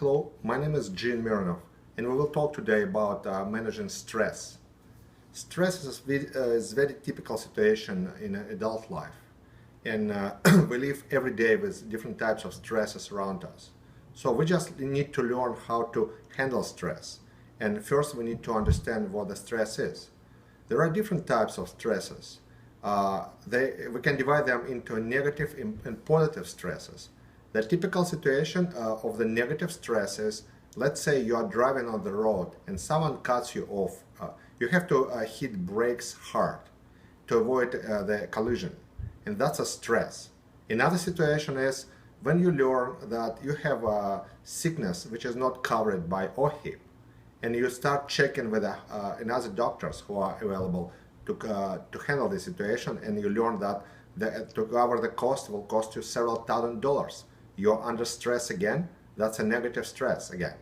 Hello, my name is Gene Mironov, and we will talk today about managing stress. Stress is a very typical situation in adult life, and we live every day with different types of stresses around us. So we just need to learn how to handle stress. And first we need to understand what the stress is. There are different types of stresses. We can divide them into negative and positive stresses. The typical situation of the negative stress is, let's say you are driving on the road and someone cuts you off. You have to hit brakes hard to avoid the collision, and that's a stress. Another situation is when you learn that you have a sickness which is not covered by OHIP, and you start checking with another doctors who are available to handle the situation, and you learn that to cover the cost will cost you several $1,000s. You're under stress again. That's a negative stress again.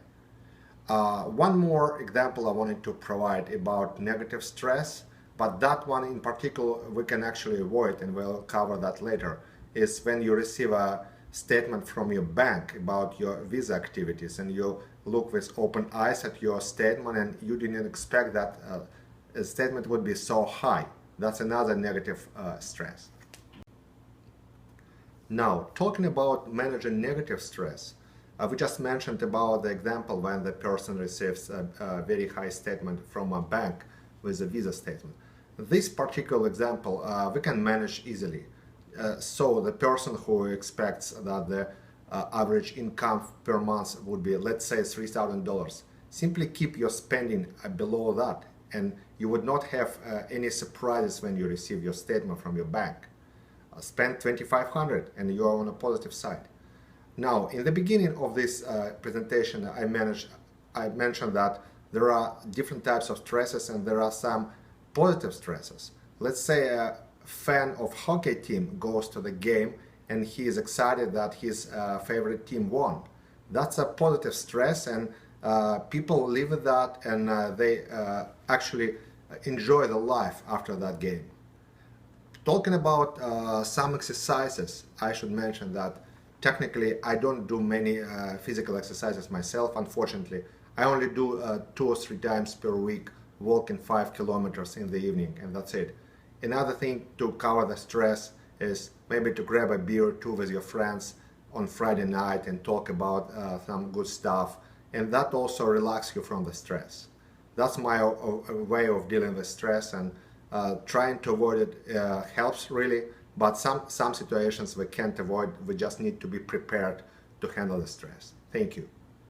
One more example I wanted to provide about negative stress, but that one in particular we can actually avoid, and we'll cover that later, is when you receive a statement from your bank about your Visa activities, and you look with open eyes at your statement and you didn't expect that a statement would be so high. That's another negative stress. Now, talking about managing negative stress, we just mentioned about the example when the person receives a very high statement from a bank with a Visa statement. This particular example we can manage easily. So the person who expects that the average income per month would be, let's say, $3,000, simply keep your spending below that, and you would not have any surprises when you receive your statement from your bank. Spend $2,500 and you are on a positive side. Now, in the beginning of this presentation, I mentioned that there are different types of stresses and there are some positive stresses. Let's say a fan of hockey team goes to the game and he is excited that his favorite team won. That's a positive stress, and people live with that, and they actually enjoy the life after that game. Talking about some exercises, I should mention that technically I don't do many physical exercises myself, unfortunately. I only do 2 or 3 times per week, walking 5 kilometers in the evening, and that's it. Another thing to cover the stress is maybe to grab a beer or two with your friends on Friday night and talk about some good stuff, and that also relaxes you from the stress. That's my way of dealing with stress, and trying to avoid it helps really, but some situations we can't avoid. We just need to be prepared to handle the stress. Thank you.